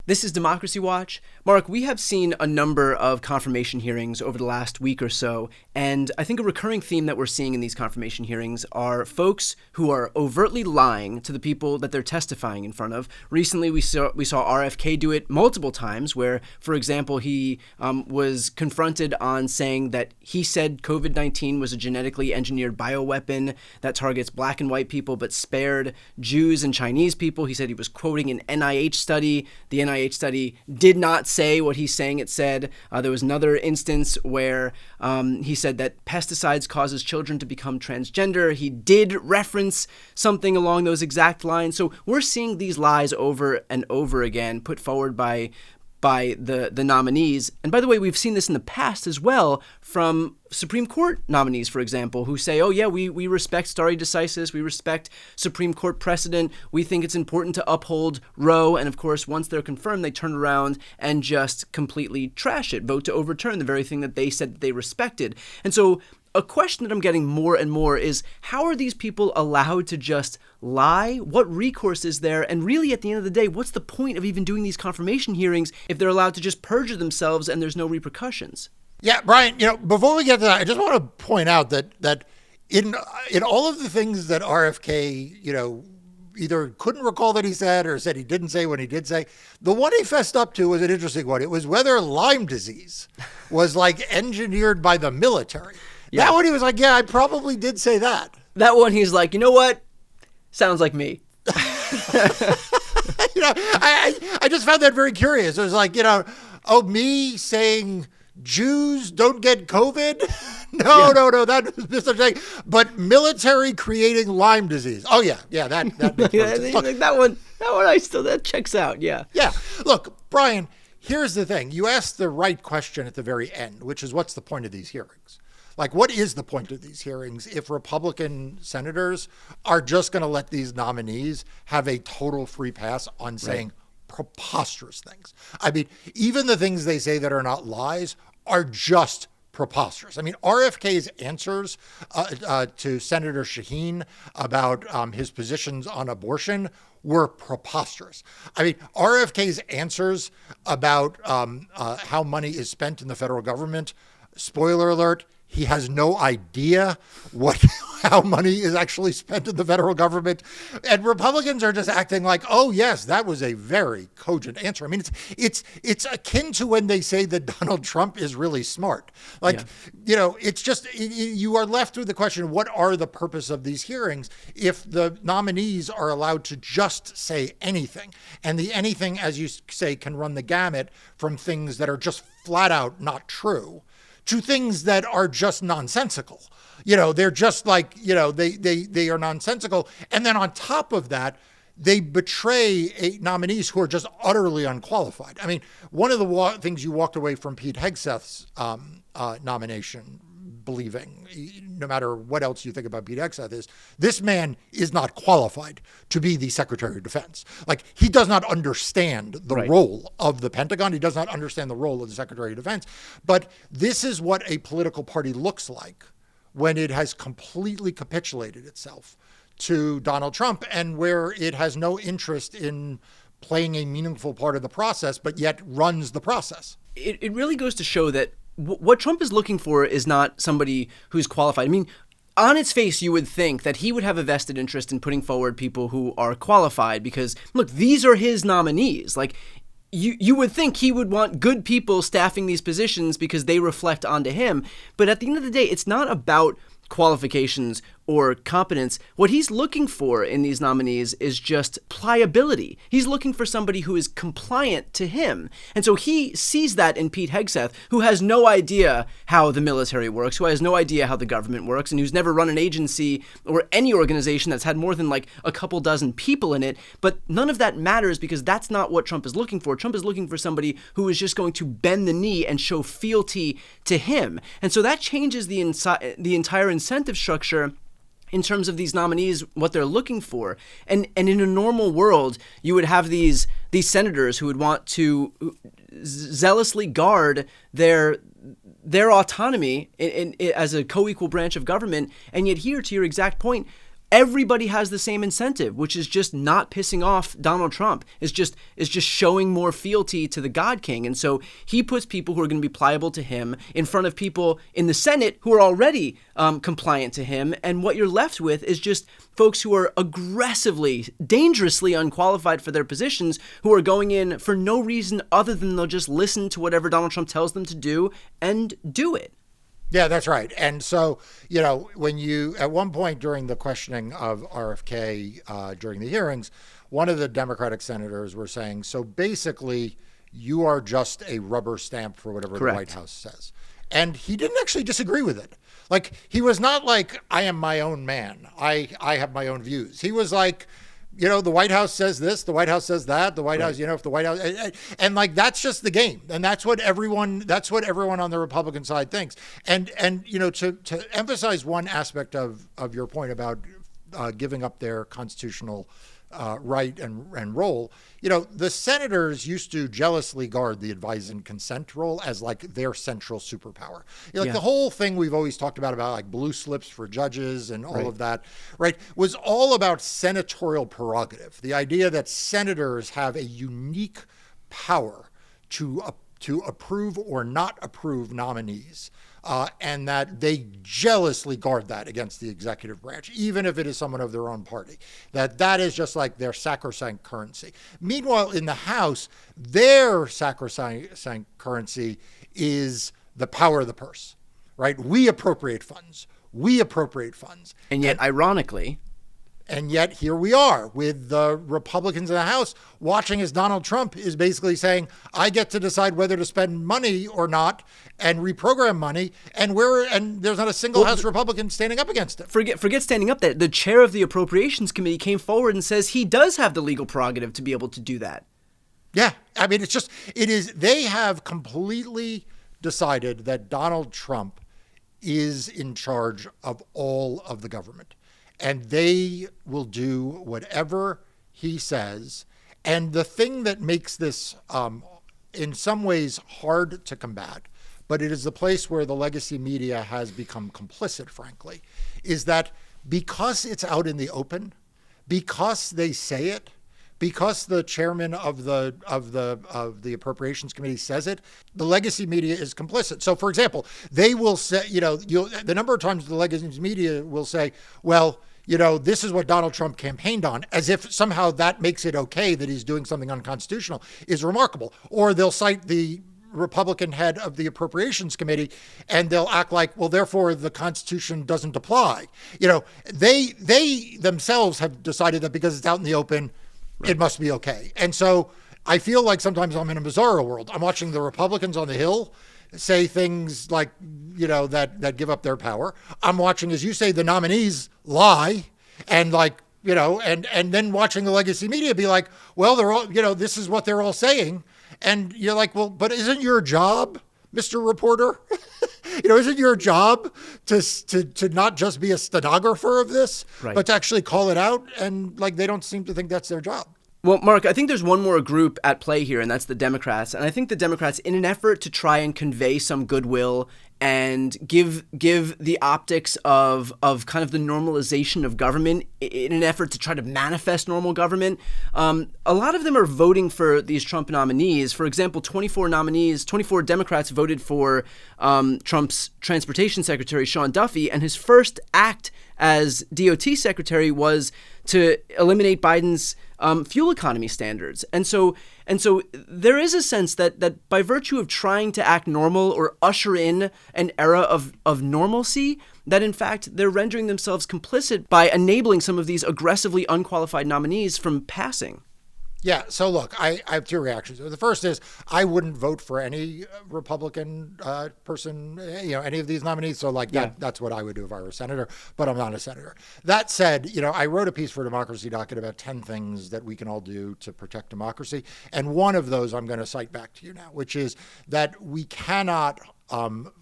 This is Democracy Watch. Marc, we have seen a number of confirmation hearings over the last week or so, and I think a recurring theme that we're seeing in these confirmation hearings are folks who are overtly lying to the people that they're testifying in front of. Recently, we saw RFK do it multiple times where, for example, he was confronted on saying that he said COVID-19 was a genetically engineered bioweapon that targets black and white people but spared Jews and Chinese people. He said he was quoting an NIH study. The NIH study did not say what he's saying it said. There was another instance where he said that pesticides causes children to become transgender. He did reference something along those exact lines. So we're seeing these lies over and over again put forward by the nominees. And by the way, we've seen this in the past as well from Supreme Court nominees, for example, who say, oh yeah, we respect stare decisis, we respect Supreme Court precedent, we think it's important to uphold Roe, and of course, once they're confirmed, they turn around and just completely trash it, vote to overturn the very thing that they said that they respected. And so a question that I'm getting more and more is, how are these people allowed to just lie? What recourse is there? And really, at the end of the day, what's the point of even doing these confirmation hearings if they're allowed to just perjure themselves and there's no repercussions? Yeah, Brian, before we get to that, I just want to point out that in all of the things that RFK, either couldn't recall that he said or said he didn't say when he did say, the one he fessed up to was an interesting one. It was whether Lyme disease was engineered by the military. Yeah. That one he was like, yeah, I probably did say that. That one he's like, you know what? Sounds like me. I just found that very curious. It was like, me saying Jews don't get COVID? No, that was Mr. Thing. But military creating Lyme disease. Oh yeah, that makes sense. Look, that checks out, yeah. Yeah. Look, Brian, here's the thing. You asked the right question at the very end, which is what's the point of these hearings? What is the point of these hearings if Republican senators are just going to let these nominees have a total free pass on saying preposterous things? I mean, even the things they say that are not lies are just preposterous. I mean, RFK's answers to Senator Shaheen about his positions on abortion were preposterous. I mean, RFK's answers about how money is spent in the federal government, spoiler alert, he has no idea how money is actually spent in the federal government. And Republicans are just acting like, oh, yes, that was a very cogent answer. I mean, it's akin to when they say that Donald Trump is really smart. It's just you are left with the question, what are the purpose of these hearings if the nominees are allowed to just say anything? And the anything, as you say, can run the gamut from things that are just flat out not true to things that are just nonsensical. They're just they are nonsensical. And then on top of that, they betray nominees who are just utterly unqualified. I mean, one of the things you walked away from Pete Hegseth's nomination believing, no matter what else you think about Pete Hegseth, is this man is not qualified to be the Secretary of Defense. He does not understand the role of the Pentagon. He does not understand the role of the Secretary of Defense. But this is what a political party looks like when it has completely capitulated itself to Donald Trump and where it has no interest in playing a meaningful part of the process, but yet runs the process. It really goes to show that what Trump is looking for is not somebody who's qualified. I mean, on its face, you would think that he would have a vested interest in putting forward people who are qualified because, look, these are his nominees. You would think he would want good people staffing these positions because they reflect onto him. But at the end of the day, it's not about qualifications or competence. What he's looking for in these nominees is just pliability. He's looking for somebody who is compliant to him. And so he sees that in Pete Hegseth, who has no idea how the military works, who has no idea how the government works, and who's never run an agency or any organization that's had more than a couple dozen people in it. But none of that matters because that's not what Trump is looking for. Trump is looking for somebody who is just going to bend the knee and show fealty to him. And so that changes the entire incentive structure in terms of these nominees, what they're looking for. And in a normal world, you would have these senators who would want to zealously guard their autonomy as a co-equal branch of government. And yet here, to your exact point, everybody has the same incentive, which is just not pissing off Donald Trump, is just showing more fealty to the God King. And so he puts people who are going to be pliable to him in front of people in the Senate who are already compliant to him. And what you're left with is just folks who are aggressively, dangerously unqualified for their positions, who are going in for no reason other than they'll just listen to whatever Donald Trump tells them to do and do it. Yeah, that's right. And so, you know, when you, at one point during the questioning of RFK during the hearings, one of the Democratic senators were saying, so basically you are just a rubber stamp for whatever Correct. the White House says. And he didn't actually disagree with it. Like, he was not like, I am my own man. I have my own views. He was like, you know, the White House says this, the White House says that, the White House, you know, if the White House, and like, that's just the game. And that's what everyone on the Republican side thinks. And you know, to emphasize one aspect of your point about giving up their constitutional right and role, you know, the senators used to jealously guard the advise and consent role as like their central superpower. You know, like the whole thing we've always talked about like blue slips for judges and all of that, right, was all about senatorial prerogative. The idea that senators have a unique power to approve or not approve nominees. And that they jealously guard that against the executive branch, even if it is someone of their own party. That is just like their sacrosanct currency. Meanwhile, in the House, their sacrosanct currency is the power of the purse, right? We appropriate funds. And yet, ironically, and yet here we are with the Republicans in the House watching as Donald Trump is basically saying, I get to decide whether to spend money or not and reprogram money. And there's not a single House Republican standing up against it. Forget standing up there. The chair of the Appropriations Committee came forward and says he does have the legal prerogative to be able to do that. Yeah. I mean, they have completely decided that Donald Trump is in charge of all of the government. And they will do whatever he says. And the thing that makes this, in some ways, hard to combat, but it is the place where the legacy media has become complicit, frankly, is that because it's out in the open, because they say it, because the chairman of the Appropriations Committee says it, the legacy media is complicit. So, for example, they will say, you know, the number of times the legacy media will say, well, you know, this is what Donald Trump campaigned on, as if somehow that makes it okay that he's doing something unconstitutional, is remarkable. Or they'll cite the Republican head of the Appropriations Committee and they'll act like, well, therefore the Constitution doesn't apply. You know, they themselves have decided that because it's out in the open, it must be okay. And so I feel like sometimes I'm in a bizarro world. I'm watching the Republicans on the Hill say things like, you know, that give up their power. I'm watching, as you say, the nominees lie and like, you know, and then watching the legacy media be like, well, they're all, you know, this is what they're all saying. And you're like, well, but isn't your job, Mr. Reporter? You know, isn't your job to not just be a stenographer of this, but to actually call it out? And like, they don't seem to think that's their job. Well, Mark, I think there's one more group at play here, and that's the Democrats. And I think the Democrats, in an effort to try and convey some goodwill and give the optics of kind of the normalization of government in an effort to try to manifest normal government, a lot of them are voting for these Trump nominees. For example, 24 Democrats voted for Trump's transportation secretary, Sean Duffy, and his first act as DOT secretary was to eliminate Biden's fuel economy standards. And so there is a sense that by virtue of trying to act normal or usher in an era of normalcy, that in fact they're rendering themselves complicit by enabling some of these aggressively unqualified nominees from passing. Yeah. So look, I have two reactions. The first is I wouldn't vote for any Republican person, you know, any of these nominees. So like that's what I would do if I were a senator, but I'm not a senator. That said, you know, I wrote a piece for Democracy Docket about 10 things that we can all do to protect democracy. And one of those I'm going to cite back to you now, which is that we cannot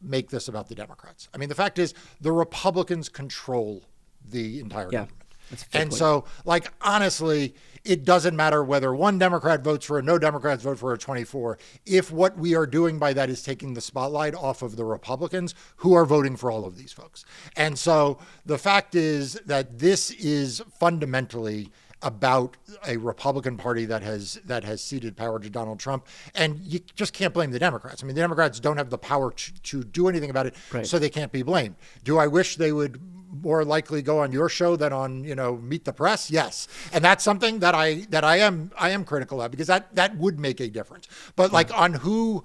make this about the Democrats. I mean, the fact is the Republicans control the entire government. And so, like, honestly, it doesn't matter whether one Democrat votes for it, no Democrats vote for a 24, if what we are doing by that is taking the spotlight off of the Republicans who are voting for all of these folks. And so the fact is that this is fundamentally about a Republican Party that has ceded power to Donald Trump. And you just can't blame the Democrats. I mean, the Democrats don't have the power to do anything about it, so they can't be blamed. Do I wish they would more likely go on your show than on, Meet the Press? Yes. And that's something that I am critical of, because that would make a difference. But like on who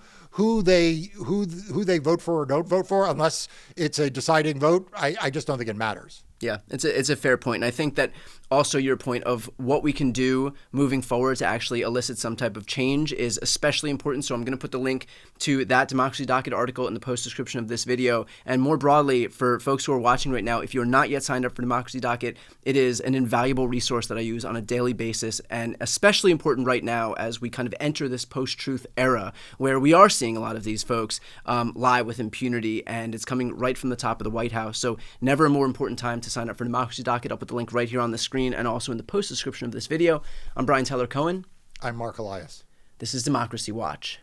they vote for or don't vote for, unless it's a deciding vote, I just don't think it matters. Yeah, it's a fair point. And I think that also your point of what we can do moving forward to actually elicit some type of change is especially important. So I'm going to put the link to that Democracy Docket article in the post description of this video. And more broadly, for folks who are watching right now, if you're not yet signed up for Democracy Docket, it is an invaluable resource that I use on a daily basis, and especially important right now as we kind of enter this post-truth era where we are seeing a lot of these folks lie with impunity, and it's coming right from the top of the White House. So never a more important time to sign up for Democracy Docket. I'll put the link right here on the screen and also in the post description of this video. I'm Brian Tyler Cohen. I'm Marc Elias. This is Democracy Watch.